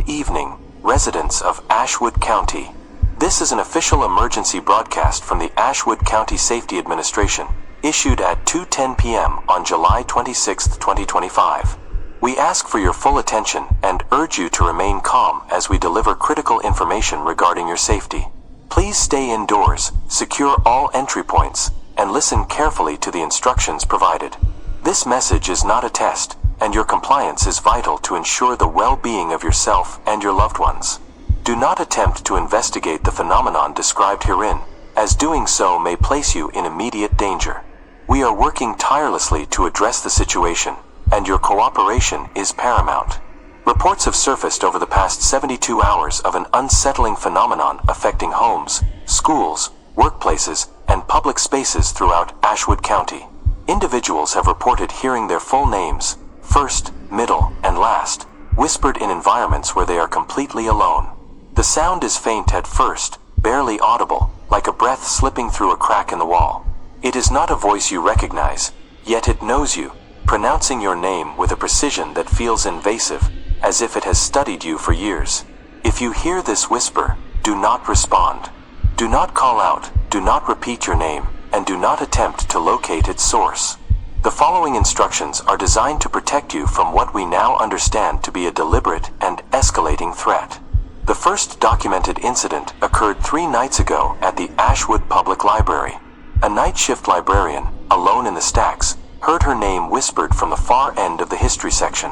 Good evening, residents of Ashwood County. This is an official emergency broadcast from the Ashwood County Safety Administration, issued at 2:10 p.m. on July 26, 2025. We ask for your full attention and urge you to remain calm as we deliver critical information regarding your safety. Please stay indoors, secure all entry points, and listen carefully to the instructions provided. This message is not a test, and your compliance is vital to ensure the well-being of yourself and your loved ones. Do not attempt to investigate the phenomenon described herein, as doing so may place you in immediate danger. We are working tirelessly to address the situation, and your cooperation is paramount. Reports have surfaced over the past 72 hours of an unsettling phenomenon affecting homes, schools, workplaces, and public spaces throughout Ashwood County. Individuals have reported hearing their full names, first, middle, and last, whispered in environments where they are completely alone. The sound is faint at first, barely audible, like a breath slipping through a crack in the wall. It is not a voice you recognize, yet it knows you, pronouncing your name with a precision that feels invasive, as if it has studied you for years. If you hear this whisper, do not respond. Do not call out, do not repeat your name, and do not attempt to locate its source. The following instructions are designed to protect you from what we now understand to be a deliberate and escalating threat. The first documented incident occurred 3 nights ago at the Ashwood Public Library. A night shift librarian, alone in the stacks, heard her name whispered from the far end of the history section.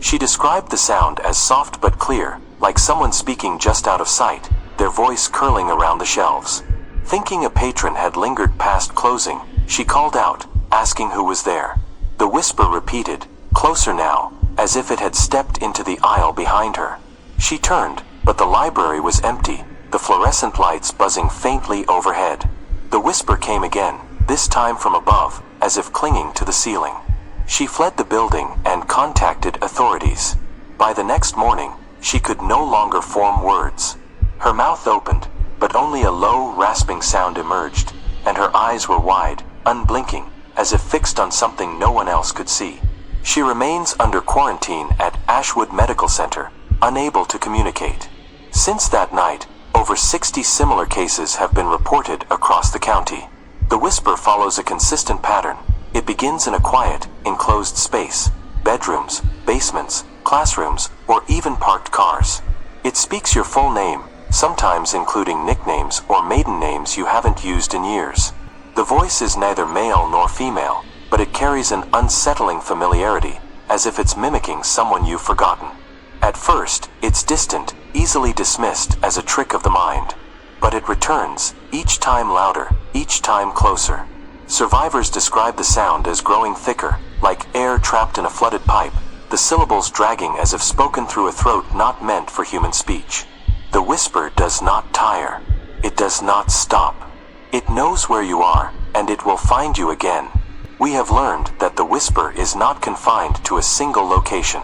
She described the sound as soft but clear, like someone speaking just out of sight, their voice curling around the shelves. Thinking a patron had lingered past closing, she called out, asking who was there. The whisper repeated, closer now, as if it had stepped into the aisle behind her. She turned, but the library was empty, the fluorescent lights buzzing faintly overhead. The whisper came again, this time from above, as if clinging to the ceiling. She fled the building and contacted authorities. By the next morning, she could no longer form words. Her mouth opened, but only a low, rasping sound emerged, and her eyes were wide, unblinking, as if fixed on something no one else could see. She remains under quarantine at Ashwood Medical Center, unable to communicate. Since that night, over 60 similar cases have been reported across the county. The whisper follows a consistent pattern. It begins in a quiet, enclosed space, bedrooms, basements, classrooms, or even parked cars. It speaks your full name, sometimes including nicknames or maiden names you haven't used in years. The voice is neither male nor female, but it carries an unsettling familiarity, as if it's mimicking someone you've forgotten. At first, it's distant, easily dismissed as a trick of the mind. But it returns, each time louder, each time closer. Survivors describe the sound as growing thicker, like air trapped in a flooded pipe, the syllables dragging as if spoken through a throat not meant for human speech. The whisper does not tire. It does not stop. It knows where you are, and it will find you again. We have learned that the whisper is not confined to a single location.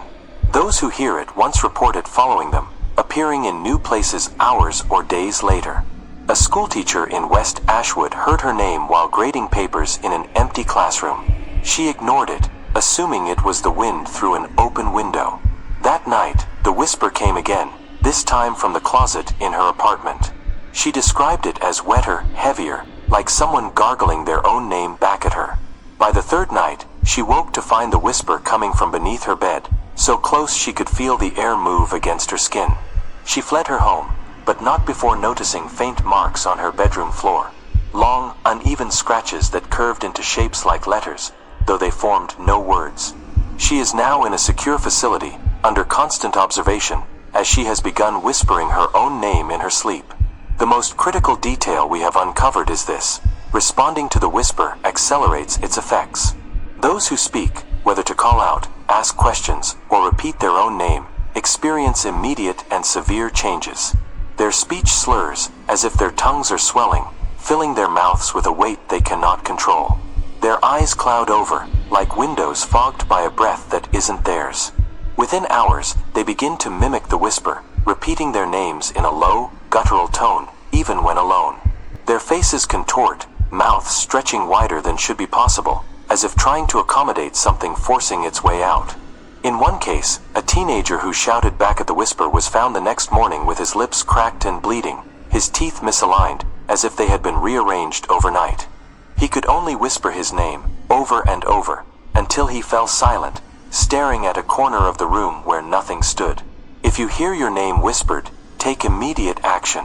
Those who hear it once report it following them, appearing in new places hours or days later. A schoolteacher in West Ashwood heard her name while grading papers in an empty classroom. She ignored it, assuming it was the wind through an open window. That night, the whisper came again, this time from the closet in her apartment. She described it as wetter, heavier, like someone gargling their own name back at her. By the third night, she woke to find the whisper coming from beneath her bed, so close she could feel the air move against her skin. She fled her home, but not before noticing faint marks on her bedroom floor. Long, uneven scratches that curved into shapes like letters, though they formed no words. She is now in a secure facility, under constant observation, as she has begun whispering her own name in her sleep. The most critical detail we have uncovered is this: responding to the whisper accelerates its effects. Those who speak, whether to call out, ask questions, or repeat their own name, experience immediate and severe changes. Their speech slurs, as if their tongues are swelling, filling their mouths with a weight they cannot control. Their eyes cloud over, like windows fogged by a breath that isn't theirs. Within hours, they begin to mimic the whisper, repeating their names in a low, guttural tone, even when alone. Their faces contort, mouths stretching wider than should be possible, as if trying to accommodate something forcing its way out. In one case, a teenager who shouted back at the whisper was found the next morning with his lips cracked and bleeding, his teeth misaligned, as if they had been rearranged overnight. He could only whisper his name, over and over, until he fell silent, staring at a corner of the room where nothing stood. If you hear your name whispered, take immediate action.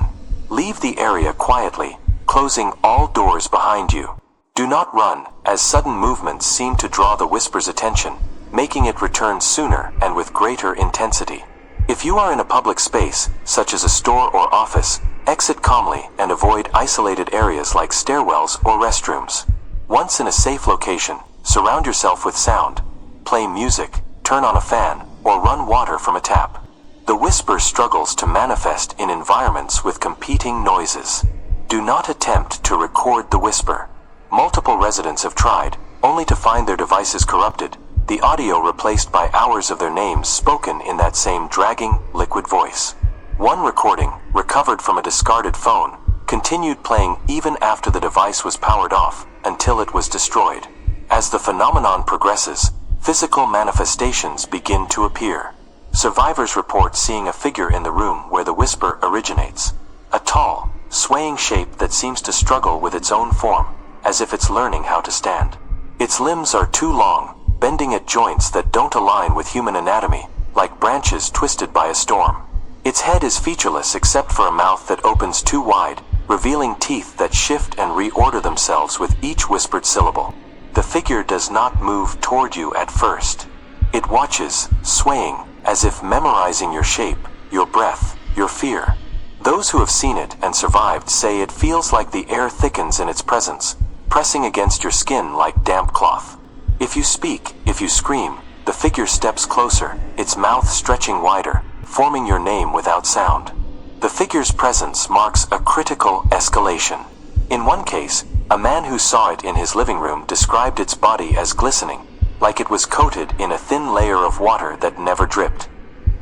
Leave the area quietly, closing all doors behind you. Do not run, as sudden movements seem to draw the whisper's attention, making it return sooner and with greater intensity. If you are in a public space, such as a store or office, exit calmly and avoid isolated areas like stairwells or restrooms. Once in a safe location, surround yourself with sound. Play music, turn on a fan, or run water from a tap. The whisper struggles to manifest in environments with competing noises. Do not attempt to record the whisper. Multiple residents have tried, only to find their devices corrupted, the audio replaced by hours of their names spoken in that same dragging, liquid voice. One recording, recovered from a discarded phone, continued playing even after the device was powered off, until it was destroyed. As the phenomenon progresses, physical manifestations begin to appear. Survivors report seeing a figure in the room where the whisper originates. A tall, swaying shape that seems to struggle with its own form, as if it's learning how to stand. Its limbs are too long, bending at joints that don't align with human anatomy, like branches twisted by a storm. Its head is featureless except for a mouth that opens too wide, revealing teeth that shift and reorder themselves with each whispered syllable. The figure does not move toward you at first. It watches, swaying, as if memorizing your shape, your breath, your fear. Those who have seen it and survived say it feels like the air thickens in its presence, pressing against your skin like damp cloth. If you speak, if you scream, the figure steps closer, its mouth stretching wider, forming your name without sound. The figure's presence marks a critical escalation. In one case, a man who saw it in his living room described its body as glistening, like it was coated in a thin layer of water that never dripped.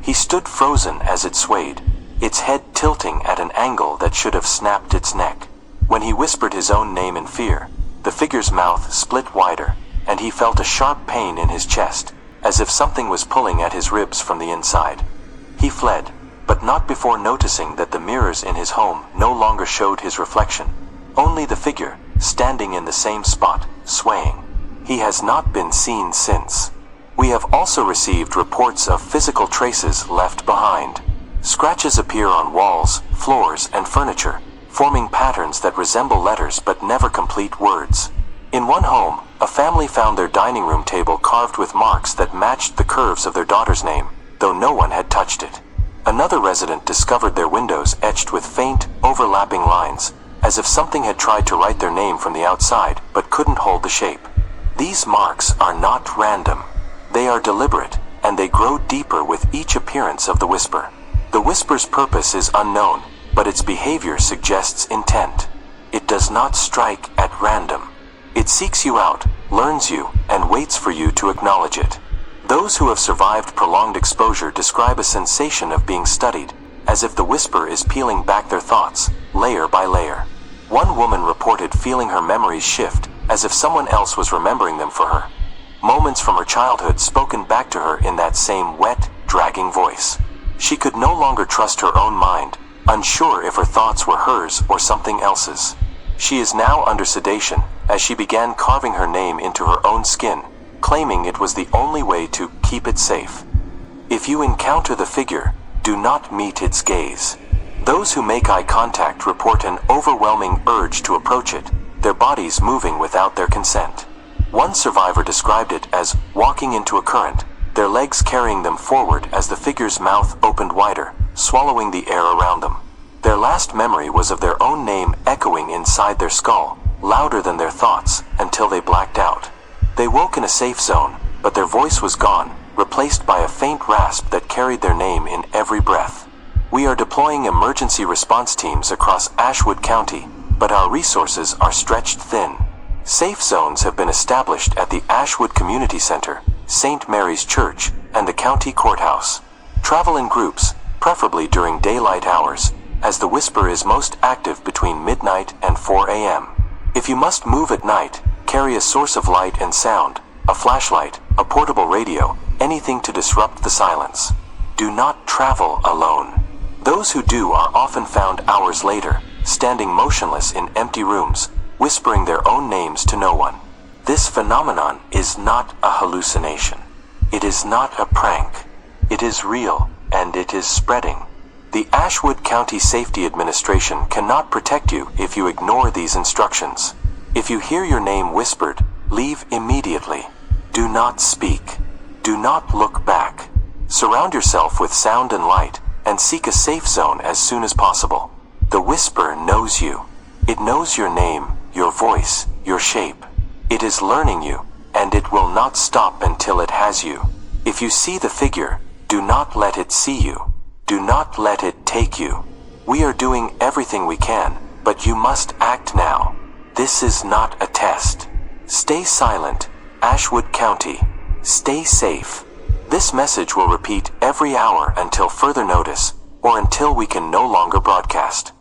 He stood frozen as it swayed, its head tilting at an angle that should have snapped its neck. When he whispered his own name in fear, the figure's mouth split wider, and he felt a sharp pain in his chest, as if something was pulling at his ribs from the inside. He fled, but not before noticing that the mirrors in his home no longer showed his reflection, only the figure, standing in the same spot, swaying. He has not been seen since. We have also received reports of physical traces left behind. Scratches appear on walls, floors, and furniture, forming patterns that resemble letters but never complete words. In one home, a family found their dining room table carved with marks that matched the curves of their daughter's name, though no one had touched it. Another resident discovered their windows etched with faint, overlapping lines, as if something had tried to write their name from the outside but couldn't hold the shape. These marks are not random. They are deliberate, and they grow deeper with each appearance of the whisper. The whisper's purpose is unknown, but its behavior suggests intent. It does not strike at random. It seeks you out, learns you, and waits for you to acknowledge it. Those who have survived prolonged exposure describe a sensation of being studied, as if the whisper is peeling back their thoughts, layer by layer. One woman reported feeling her memories shift, as if someone else was remembering them for her. Moments from her childhood spoken back to her in that same wet, dragging voice. She could no longer trust her own mind, unsure if her thoughts were hers or something else's. She is now under sedation, as she began carving her name into her own skin, claiming it was the only way to keep it safe. If you encounter the figure, do not meet its gaze. Those who make eye contact report an overwhelming urge to approach it, their bodies moving without their consent. One survivor described it as walking into a current, their legs carrying them forward as the figure's mouth opened wider, swallowing the air around them. Their last memory was of their own name echoing inside their skull, louder than their thoughts, until they blacked out. They woke in a safe zone, but their voice was gone, replaced by a faint rasp that carried their name in every breath. We are deploying emergency response teams across Ashwood County, but our resources are stretched thin. Safe zones have been established at the Ashwood Community Center, St. Mary's Church, and the county courthouse. Travel in groups, preferably during daylight hours, as the whisper is most active between midnight and 4 a.m. If you must move at night, carry a source of light and sound, a flashlight, a portable radio, anything to disrupt the silence. Do not travel alone. Those who do are often found hours later, standing motionless in empty rooms, whispering their own names to no one. This phenomenon is not a hallucination. It is not a prank. It is real, and it is spreading. The Ashwood County Safety Administration cannot protect you if you ignore these instructions. If you hear your name whispered, leave immediately. Do not speak. Do not look back. Surround yourself with sound and light, and seek a safe zone as soon as possible. The whisper knows you. It knows your name, your voice, your shape. It is learning you, and it will not stop until it has you. If you see the figure, do not let it see you. Do not let it take you. We are doing everything we can, but you must act now. This is not a test. Stay silent, Ashwood County. Stay safe. This message will repeat every hour until further notice, or until we can no longer broadcast.